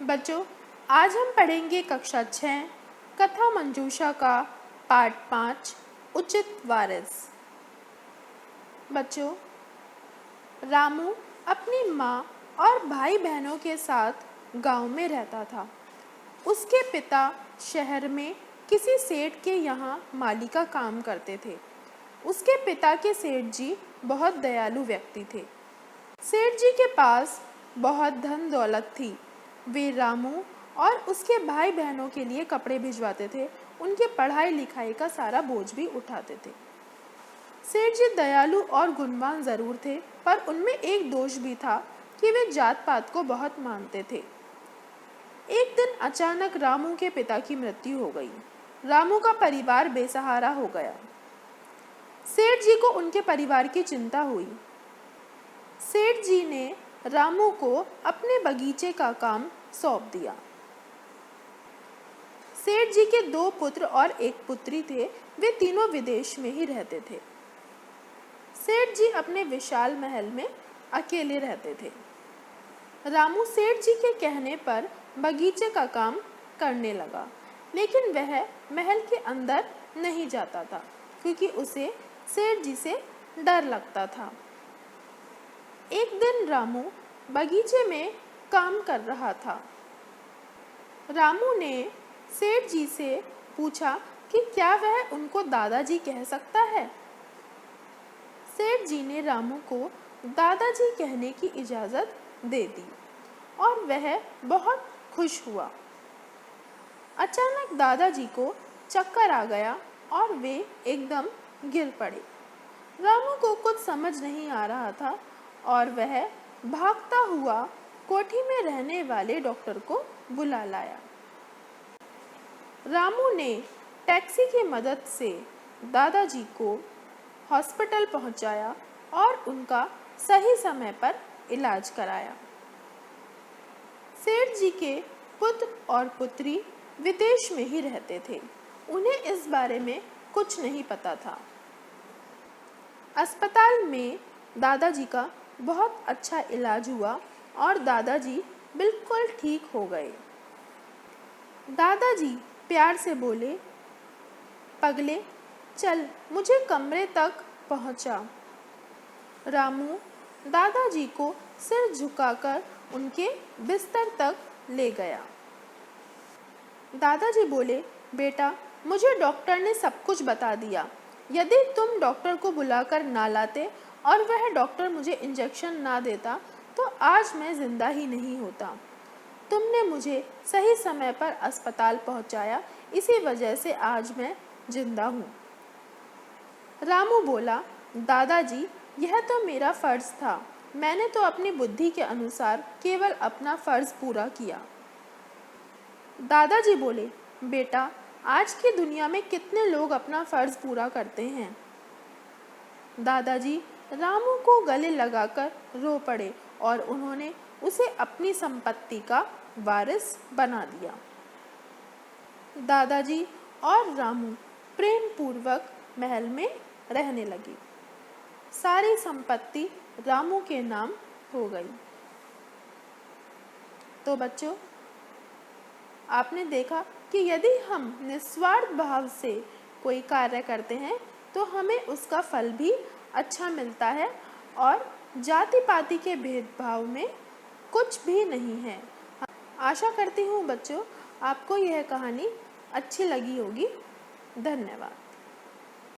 बच्चों, आज हम पढ़ेंगे कक्षा 6 कथा मंजूषा का पाठ 5 उचित वारिस। बच्चों, रामू अपनी माँ और भाई बहनों के साथ गांव में रहता था। उसके पिता शहर में किसी सेठ के यहाँ माली का काम करते थे। उसके पिता के सेठ जी बहुत दयालु व्यक्ति थे। सेठ जी के पास बहुत धन दौलत थी। वे रामू और उसके भाई बहनों के लिए कपड़े भिजवाते थे। उनके पढ़ाई लिखाई का सारा बोझ भी उठाते थे। सेठ जी दयालु और गुणवान जरूर थे, पर उनमें एक दोष भी था कि वे जात पात को बहुत मानते थे। एक दिन अचानक रामू के पिता की मृत्यु हो गई। रामू का परिवार बेसहारा हो गया। सेठ जी को उनके परिवार की चिंता हुई। सेठ जी ने रामू को अपने बगीचे का काम सौंप दिया। सेठ जी के 2 पुत्र और 1 पुत्री थे। वे तीनों विदेश में ही रहते थे। सेठ जी अपने विशाल महल में अकेले रहते थे। रामू सेठ जी के कहने पर बगीचे का काम करने लगा, लेकिन वह महल के अंदर नहीं जाता था क्योंकि उसे सेठ जी से डर लगता था। एक दिन रामू बगीचे में काम कर रहा था। रामू ने सेठ जी से पूछा कि क्या वह उनको दादाजी कह सकता है। सेठ जी ने रामू को दादाजी कहने की इजाज़त दे दी और वह बहुत खुश हुआ। अचानक दादाजी को चक्कर आ गया और वे एकदम गिर पड़े। रामू को कुछ समझ नहीं आ रहा था और वह भागता हुआ कोठी में रहने वाले डॉक्टर को बुला लाया। रामू ने टैक्सी की मदद से दादाजी को हॉस्पिटल पहुंचाया और उनका सही समय पर इलाज कराया। सेठ जी के पुत्र और पुत्री विदेश में ही रहते थे। उन्हें इस बारे में कुछ नहीं पता था। अस्पताल में दादाजी का बहुत अच्छा इलाज हुआ और दादाजी बिल्कुल ठीक हो गए। दादाजी प्यार से बोले, पगले चल मुझे कमरे तक पहुंचा। रामू दादाजी को सिर झुकाकर उनके बिस्तर तक ले गया। दादाजी बोले, बेटा मुझे डॉक्टर ने सब कुछ बता दिया। यदि तुम डॉक्टर को बुलाकर ना लाते और वह डॉक्टर मुझे इंजेक्शन ना देता तो आज मैं जिंदा ही नहीं होता। तुमने मुझे सही समय पर अस्पताल पहुंचाया, इसी वजह से आज मैं जिंदा हूँ। रामू बोला, दादाजी यह तो मेरा फर्ज था। मैंने तो अपनी बुद्धि के अनुसार केवल अपना फर्ज पूरा किया। दादाजी बोले, बेटा आज की दुनिया में कितने लोग अपना फर्ज पूरा करते हैं। दादाजी रामू को गले लगाकर रो पड़े और उन्होंने उसे अपनी संपत्ति का वारिस बना दिया। दादाजी और रामू प्रेम पूर्वक महल में रहने लगे। सारी संपत्ति रामू के नाम हो गई। तो बच्चों, आपने देखा कि यदि हम निस्वार्थ भाव से कोई कार्य करते हैं तो हमें उसका फल भी अच्छा मिलता है और जाति पाति के भेदभाव में कुछ भी नहीं है। आशा करती हूँ बच्चों आपको यह कहानी अच्छी लगी होगी। धन्यवाद।